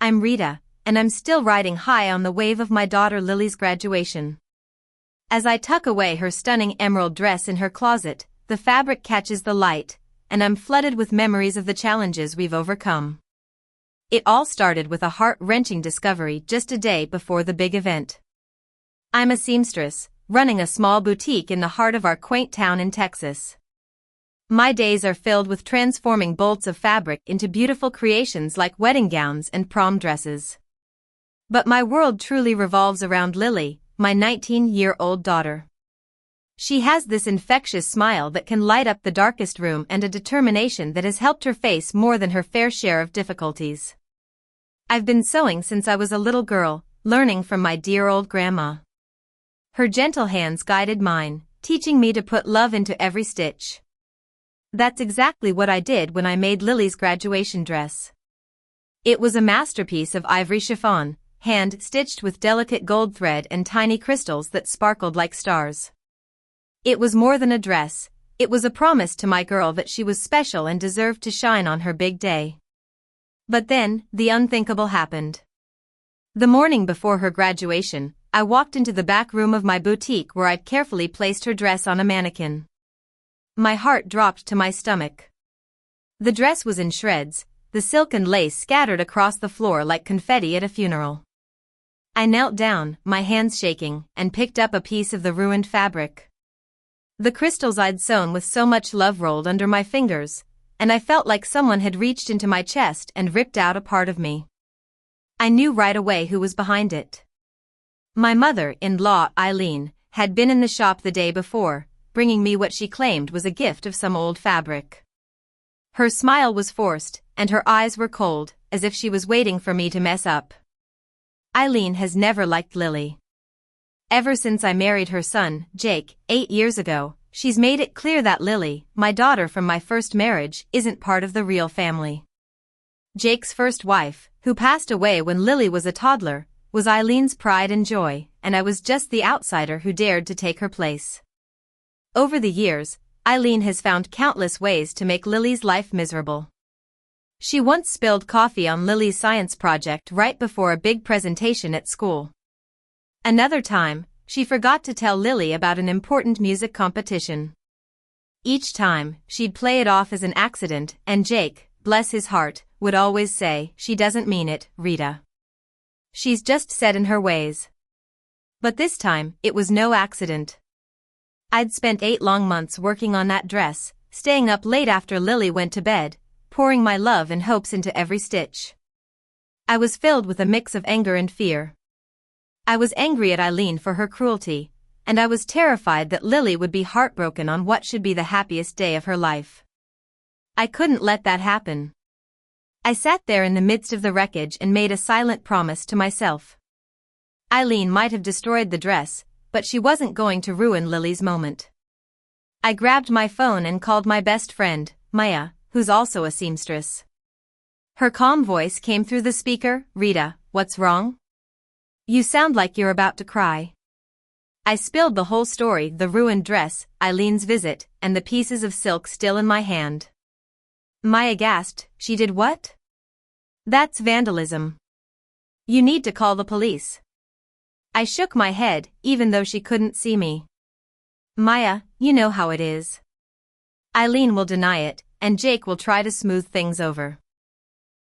I'm Rita, and I'm still riding high on the wave of my daughter Lily's graduation. As I tuck away her stunning emerald dress in her closet, the fabric catches the light, and I'm flooded with memories of the challenges we've overcome. It all started with a heart-wrenching discovery just a day before the big event. I'm a seamstress, running a small boutique in the heart of our quaint town in Texas. My days are filled with transforming bolts of fabric into beautiful creations like wedding gowns and prom dresses. But my world truly revolves around Lily, my 19-year-old daughter. She has this infectious smile that can light up the darkest room and a determination that has helped her face more than her fair share of difficulties. I've been sewing since I was a little girl, learning from my dear old grandma. Her gentle hands guided mine, teaching me to put love into every stitch. That's exactly what I did when I made Lily's graduation dress. It was a masterpiece of ivory chiffon, hand-stitched with delicate gold thread and tiny crystals that sparkled like stars. It was more than a dress, it was a promise to my girl that she was special and deserved to shine on her big day. But then, the unthinkable happened. The morning before her graduation, I walked into the back room of my boutique where I'd carefully placed her dress on a mannequin. My heart dropped to my stomach. The dress was in shreds, the silk and lace scattered across the floor like confetti at a funeral. I knelt down, my hands shaking, and picked up a piece of the ruined fabric. The crystals I'd sewn with so much love rolled under my fingers, and I felt like someone had reached into my chest and ripped out a part of me. I knew right away who was behind it. My mother-in-law, Eileen, had been in the shop the day before, bringing me what she claimed was a gift of some old fabric. Her smile was forced, and her eyes were cold, as if she was waiting for me to mess up. Eileen has never liked Lily. Ever since I married her son, Jake, 8 years ago, she's made it clear that Lily, my daughter from my first marriage, isn't part of the real family. Jake's first wife, who passed away when Lily was a toddler, was Eileen's pride and joy, and I was just the outsider who dared to take her place. Over the years, Eileen has found countless ways to make Lily's life miserable. She once spilled coffee on Lily's science project right before a big presentation at school. Another time, she forgot to tell Lily about an important music competition. Each time, she'd play it off as an accident, and Jake, bless his heart, would always say, "She doesn't mean it, Rita. She's just set in her ways." But this time, it was no accident. I'd spent 8 long months working on that dress, staying up late after Lily went to bed, pouring my love and hopes into every stitch. I was filled with a mix of anger and fear. I was angry at Eileen for her cruelty, and I was terrified that Lily would be heartbroken on what should be the happiest day of her life. I couldn't let that happen. I sat there in the midst of the wreckage and made a silent promise to myself. Eileen might have destroyed the dress, but she wasn't going to ruin Lily's moment. I grabbed my phone and called my best friend, Maya, who's also a seamstress. Her calm voice came through the speaker. "Rita, what's wrong? You sound like you're about to cry." I spilled the whole story, the ruined dress, Eileen's visit, and the pieces of silk still in my hand. Maya gasped, "She did what?" "That's vandalism. You need to call the police." I shook my head, even though she couldn't see me. "Maya, you know how it is. Eileen will deny it, and Jake will try to smooth things over.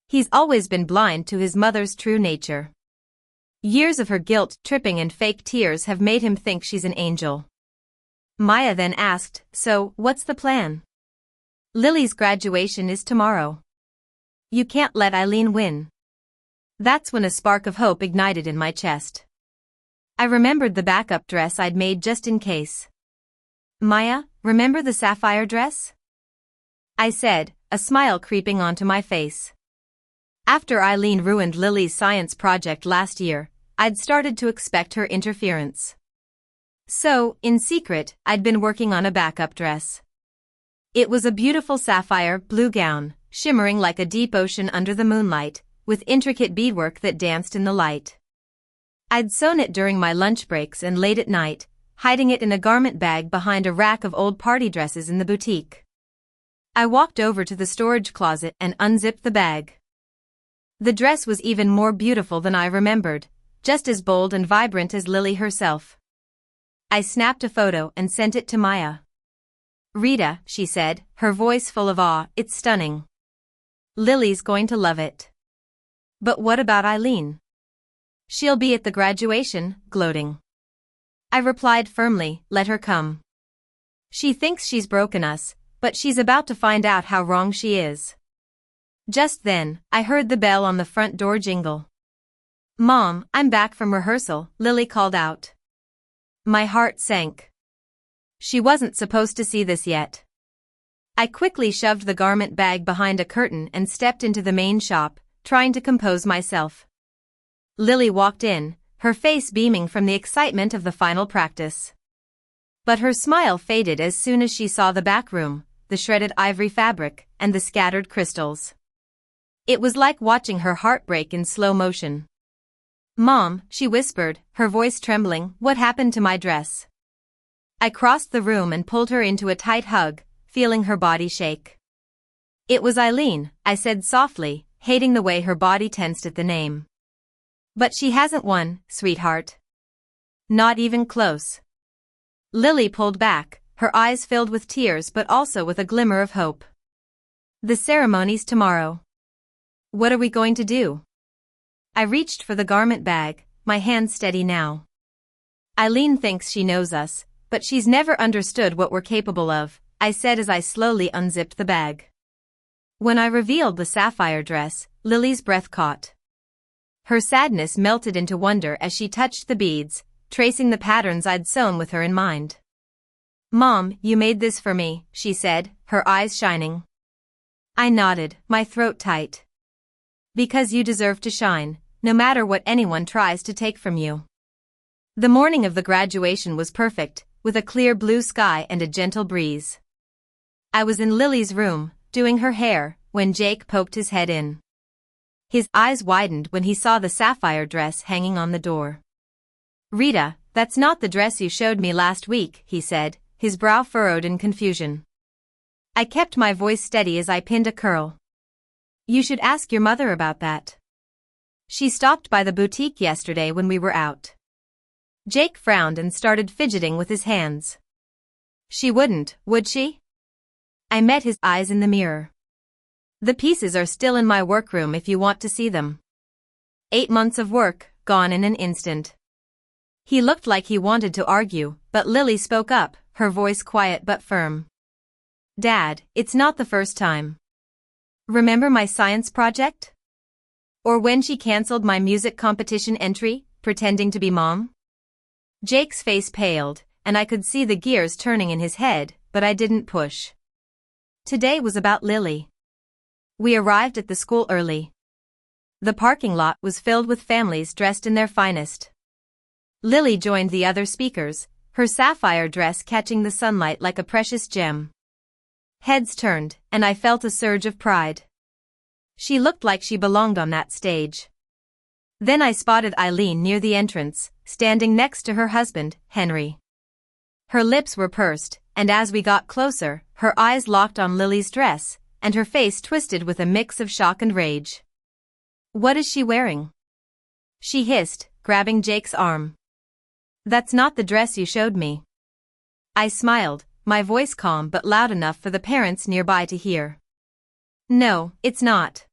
He's always been blind to his mother's true nature. Years of her guilt, tripping and fake tears have made him think she's an angel." Maya then asked, "So, what's the plan?" "Lily's graduation is tomorrow. You can't let Eileen win." That's when a spark of hope ignited in my chest. I remembered the backup dress I'd made just in case. "Maya, remember the sapphire dress?" I said, a smile creeping onto my face. After Eileen ruined Lily's science project last year, I'd started to expect her interference. So, in secret, I'd been working on a backup dress. It was a beautiful sapphire blue gown, shimmering like a deep ocean under the moonlight, with intricate beadwork that danced in the light. I'd sewn it during my lunch breaks and late at night, hiding it in a garment bag behind a rack of old party dresses in the boutique. I walked over to the storage closet and unzipped the bag. The dress was even more beautiful than I remembered, just as bold and vibrant as Lily herself. I snapped a photo and sent it to Maya. "Rita," she said, her voice full of awe, "it's stunning. Lily's going to love it." "But what about Eileen?" "She'll be at the graduation," gloating. I replied firmly, "Let her come. She thinks she's broken us, but she's about to find out how wrong she is." Just then, I heard the bell on the front door jingle. "Mom, I'm back from rehearsal," Lily called out. My heart sank. She wasn't supposed to see this yet. I quickly shoved the garment bag behind a curtain and stepped into the main shop, trying to compose myself. Lily walked in, her face beaming from the excitement of the final practice. But her smile faded as soon as she saw the back room, the shredded ivory fabric, and the scattered crystals. It was like watching her heart break in slow motion. "Mom," she whispered, her voice trembling, "what happened to my dress?" I crossed the room and pulled her into a tight hug, feeling her body shake. "It was Eileen," I said softly, hating the way her body tensed at the name. "But she hasn't won, sweetheart. Not even close." Lily pulled back, her eyes filled with tears but also with a glimmer of hope. "The ceremony's tomorrow. What are we going to do?" I reached for the garment bag, my hand steady now. "Eileen thinks she knows us, but she's never understood what we're capable of," I said as I slowly unzipped the bag. When I revealed the sapphire dress, Lily's breath caught. Her sadness melted into wonder as she touched the beads, tracing the patterns I'd sewn with her in mind. "Mom, you made this for me," she said, her eyes shining. I nodded, my throat tight. "Because you deserve to shine, no matter what anyone tries to take from you." The morning of the graduation was perfect, with a clear blue sky and a gentle breeze. I was in Lily's room, doing her hair, when Jake poked his head in. His eyes widened when he saw the sapphire dress hanging on the door. "Rita, that's not the dress you showed me last week," he said, his brow furrowed in confusion. I kept my voice steady as I pinned a curl. "You should ask your mother about that. She stopped by the boutique yesterday when we were out." Jake frowned and started fidgeting with his hands. "She wouldn't, would she?" I met his eyes in the mirror. "The pieces are still in my workroom if you want to see them." 8 months of work, gone in an instant. He looked like he wanted to argue, but Lily spoke up, her voice quiet but firm. "Dad, it's not the first time. Remember my science project? Or when she cancelled my music competition entry, pretending to be Mom?" Jake's face paled, and I could see the gears turning in his head, but I didn't push. Today was about Lily. We arrived at the school early. The parking lot was filled with families dressed in their finest. Lily joined the other speakers, her sapphire dress catching the sunlight like a precious gem. Heads turned, and I felt a surge of pride. She looked like she belonged on that stage. Then I spotted Eileen near the entrance, standing next to her husband, Henry. Her lips were pursed, and as we got closer, her eyes locked on Lily's dress, and her face twisted with a mix of shock and rage. "What is she wearing?" she hissed, grabbing Jake's arm. "That's not the dress you showed me." I smiled, my voice calm but loud enough for the parents nearby to hear. "No, it's not.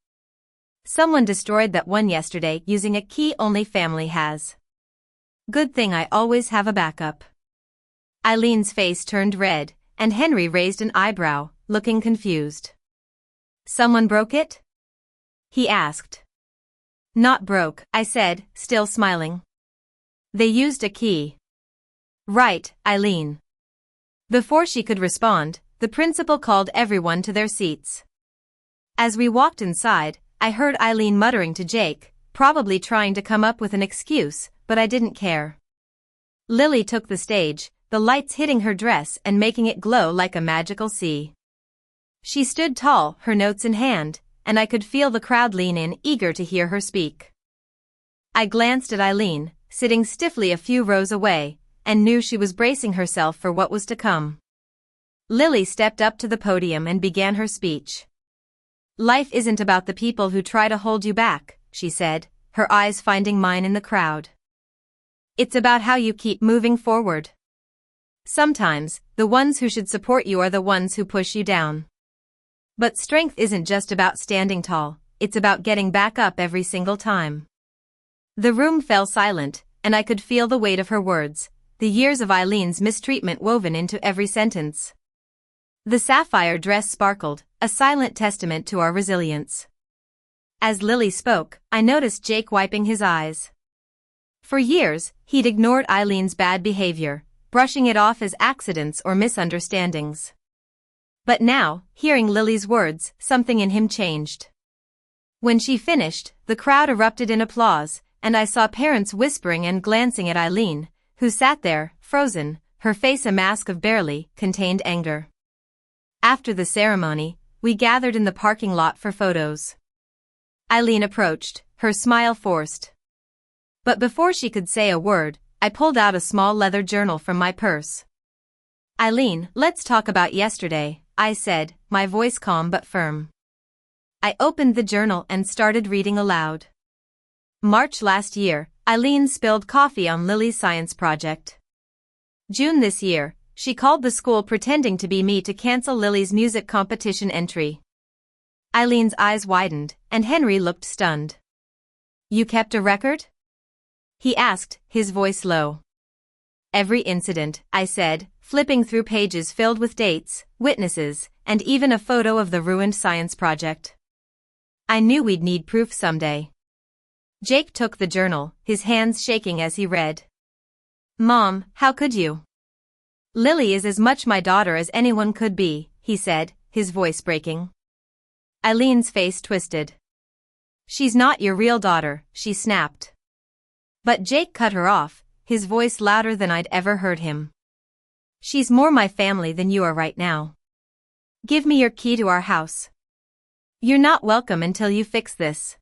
Someone destroyed that one yesterday using a key only family has. Good thing I always have a backup." Eileen's face turned red, and Henry raised an eyebrow, looking confused. "Someone broke it?" he asked. "Not broke," I said, still smiling. "They used a key." "Right, Eileen." Before she could respond, the principal called everyone to their seats. As we walked inside, I heard Eileen muttering to Jake, probably trying to come up with an excuse, but I didn't care. Lily took the stage, the lights hitting her dress and making it glow like a magical sea. She stood tall, her notes in hand, and I could feel the crowd lean in, eager to hear her speak. I glanced at Eileen, sitting stiffly a few rows away, and knew she was bracing herself for what was to come. Lily stepped up to the podium and began her speech. "Life isn't about the people who try to hold you back, she said, her eyes finding mine in the crowd. It's about how you keep moving forward. Sometimes, the ones who should support you are the ones who push you down. But strength isn't just about standing tall, it's about getting back up every single time. The room fell silent, and I could feel the weight of her words, the years of Eileen's mistreatment woven into every sentence. The sapphire dress sparkled, a silent testament to our resilience. As Lily spoke, I noticed Jake wiping his eyes. For years, he'd ignored Eileen's bad behavior, brushing it off as accidents or misunderstandings. But now, hearing Lily's words, something in him changed. When she finished, the crowd erupted in applause, and I saw parents whispering and glancing at Eileen, who sat there, frozen, her face a mask of barely contained anger. After the ceremony, we gathered in the parking lot for photos. Eileen approached, her smile forced. But before she could say a word, I pulled out a small leather journal from my purse. "Eileen, let's talk about yesterday," I said, my voice calm but firm. I opened the journal and started reading aloud. March last year, Eileen spilled coffee on Lily's science project. June this year, she called the school pretending to be me to cancel Lily's music competition entry. Eileen's eyes widened, and Henry looked stunned. "You kept a record?" he asked, his voice low. "Every incident," I said, flipping through pages filled with dates, witnesses, and even a photo of the ruined science project. I knew we'd need proof someday. Jake took the journal, his hands shaking as he read. "Mom, how could you? Lily is as much my daughter as anyone could be," he said, his voice breaking. Eileen's face twisted. "She's not your real daughter," she snapped. But Jake cut her off, his voice louder than I'd ever heard him. "She's more my family than you are right now. Give me your key to our house. You're not welcome until you fix this."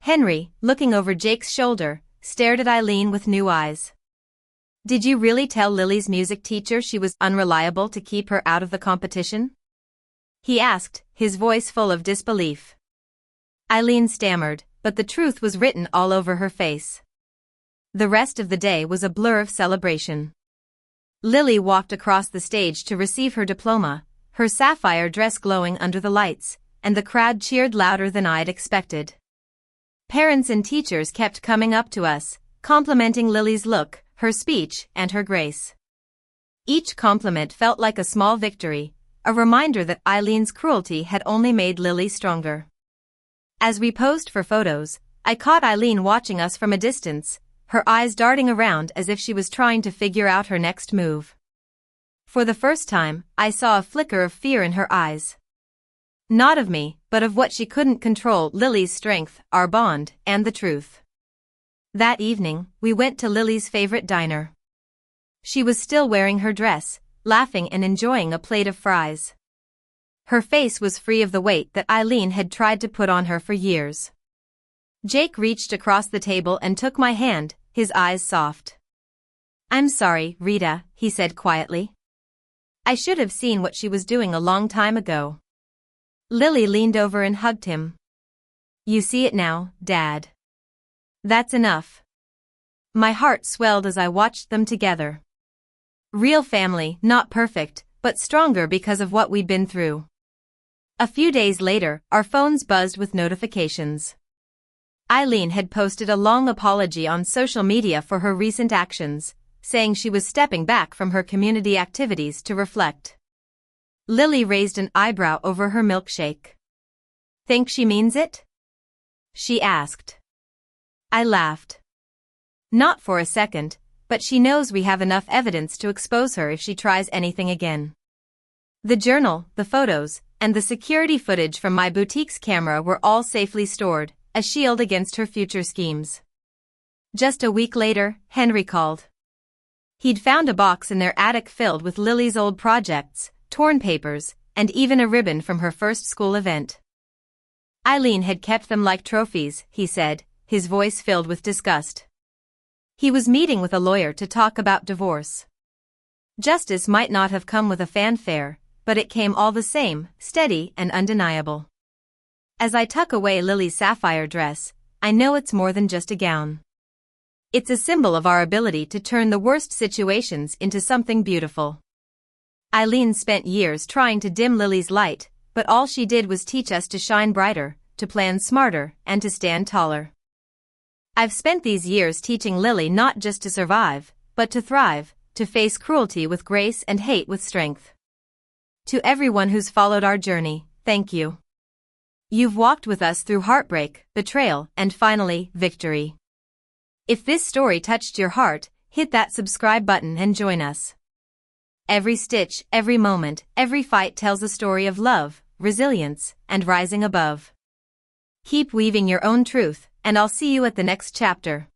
Henry, looking over Jake's shoulder, stared at Eileen with new eyes. "Did you really tell Lily's music teacher she was unreliable to keep her out of the competition?" he asked, his voice full of disbelief. Eileen stammered, but the truth was written all over her face. The rest of the day was a blur of celebration. Lily walked across the stage to receive her diploma, her sapphire dress glowing under the lights, and the crowd cheered louder than I'd expected. Parents and teachers kept coming up to us, complimenting Lily's look, her speech, and her grace. Each compliment felt like a small victory, a reminder that Eileen's cruelty had only made Lily stronger. As we posed for photos, I caught Eileen watching us from a distance, her eyes darting around as if she was trying to figure out her next move. For the first time, I saw a flicker of fear in her eyes. Not of me, but of what she couldn't control: Lily's strength, our bond, and the truth. That evening, we went to Lily's favorite diner. She was still wearing her dress, laughing and enjoying a plate of fries. Her face was free of the weight that Eileen had tried to put on her for years. Jake reached across the table and took my hand, his eyes soft. "I'm sorry, Rita," he said quietly. "I should have seen what she was doing a long time ago." Lily leaned over and hugged him. "You see it now, Dad. That's enough." My heart swelled as I watched them together. Real family, not perfect, but stronger because of what we'd been through. A few days later, our phones buzzed with notifications. Eileen had posted a long apology on social media for her recent actions, saying she was stepping back from her community activities to reflect. Lily raised an eyebrow over her milkshake. "Think she means it?" she asked. I laughed. "Not for a second, but she knows we have enough evidence to expose her if she tries anything again." The journal, the photos, and the security footage from my boutique's camera were all safely stored, a shield against her future schemes. Just a week later, Henry called. He'd found a box in their attic filled with Lily's old projects, torn papers, and even a ribbon from her first school event. Eileen had kept them like trophies, he said, his voice filled with disgust. He was meeting with a lawyer to talk about divorce. Justice might not have come with a fanfare, but it came all the same, steady and undeniable. As I tuck away Lily's sapphire dress, I know it's more than just a gown. It's a symbol of our ability to turn the worst situations into something beautiful. Eileen spent years trying to dim Lily's light, but all she did was teach us to shine brighter, to plan smarter, and to stand taller. I've spent these years teaching Lily not just to survive, but to thrive, to face cruelty with grace and hate with strength. To everyone who's followed our journey, thank you. You've walked with us through heartbreak, betrayal, and finally, victory. If this story touched your heart, hit that subscribe button and join us. Every stitch, every moment, every fight tells a story of love, resilience, and rising above. Keep weaving your own truth, and I'll see you at the next chapter.